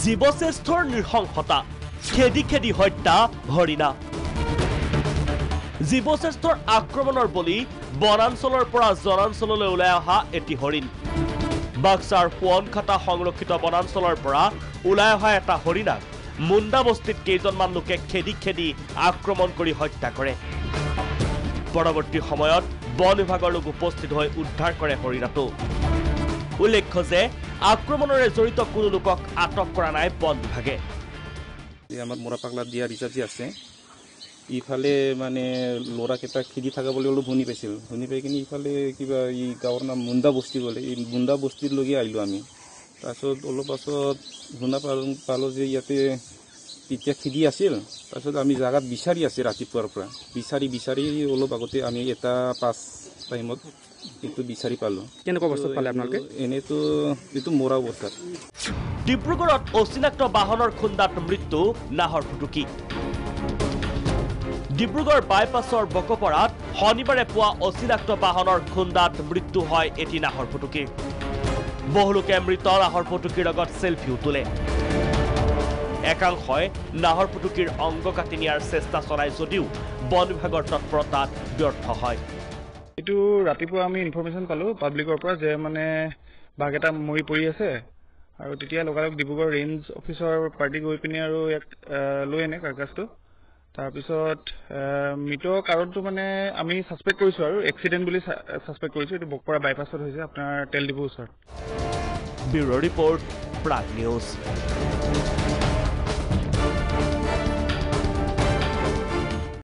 জীৱশ্ৰেষ্ঠৰ নৃশংসতা খেদি খেদি হত্যা হৰিণা জীৱশ্ৰেষ্ঠৰ আক্ৰমণৰ বলি বনাঞ্চলৰ পৰা জনাঞ্চললৈ ওলাই অহা এটি হৰিণ বাক্সাৰ সোৱনখাটা সংৰক্ষিত বনাঞ্চলৰ পৰা ওলাই অহা এটা হৰিণাক মুণ্ডা বস্তিত কেইজনমান লোকে খেদি খেদি আক্ৰমণ কৰি হত্যা কৰে পৰৱৰ্তী সময়ত বন বিভাগৰ লোক উপস্থিত হৈ উদ্ধাৰ কৰে হৰিণাটো উল্লেখ্য যে আক্ৰমণৰে জড়িত কোনো লোকক আটক কৰা নাই বন বিভাগে আমাৰ মোৰা পাগলা দিয়া ৰিজাৰ্ভ আছে ইফালে মানে ল'ৰাকেইটা খেদি থকা বুলি অলপ শুনি পাইছিল শুনি পাই কিনে ইফালে কিবা এই গাঁৱৰ নাম মুণ্ডা বস্তি বোলে এই মুণ্ডা বস্তিলৈকে আহিলোঁ আমি তাৰপিছত অলপ পাছত শুনা পালোঁ যে ইয়াতে তেতিয়া খেদি আছিল তাৰপিছত আমি জাগাত বিচাৰি আছে ৰাতিপুৱাৰ পৰা বিচাৰি অলপ আগতে আমি এটা 5 টাইমত কিন্তু বিচাৰি পালোঁ কেনেকুৱা অৱস্থাত পালে আপোনালোকে এনেতো এইটো মৰা অৱস্থাত ডিব্ৰুগড়ত অচিনাক্ত বাহনৰ খুন্দাত মৃত্যু নাহৰ ফুটুকি ডিব্ৰুগড় বাইপাছৰ বকপৰাত শনিবাৰে পুৱা অচিনাক্ত বাহনৰ খুন্দাত মৃত্যু হয় এটি নাহৰ ফুটুকিৰ বহুলোকে মৃত নাহৰ ফুটুকিৰ লগত সেলফিও তোলে একাংশই নাহৰ ফুটুকিৰ অংগ কাটি নিয়াৰ চেষ্টা চলাই যদিও বন বিভাগৰ তৎপৰতাত ব্যৰ্থ হয় এইটো ৰাতিপুৱা আমি ইনফৰমেশ্যন পালোঁ পাব্লিকৰ পৰা যে মানে বাঘ এটা মৰি পৰি আছে আৰু তেতিয়া লগালগ ডিব্ৰুগড় ৰেঞ্জ অফিচৰ পাৰ্টি গৈ পিনে আৰু ইয়াক লৈ আনে কাৰ্কাছটো তাৰপিছত মৃত কাৰণটো মানে আমি ছাছপেক্ট কৰিছোঁ আৰু এক্সিডেণ্ট বুলি ছাছপেক্ট কৰিছোঁ এইটো বকপৰা বাইপাছত হৈছে আপোনাৰ তেল ডিপোৰ ওচৰত ব্যুৰ' ৰিপৰ্ট প্ৰাগ নিউজ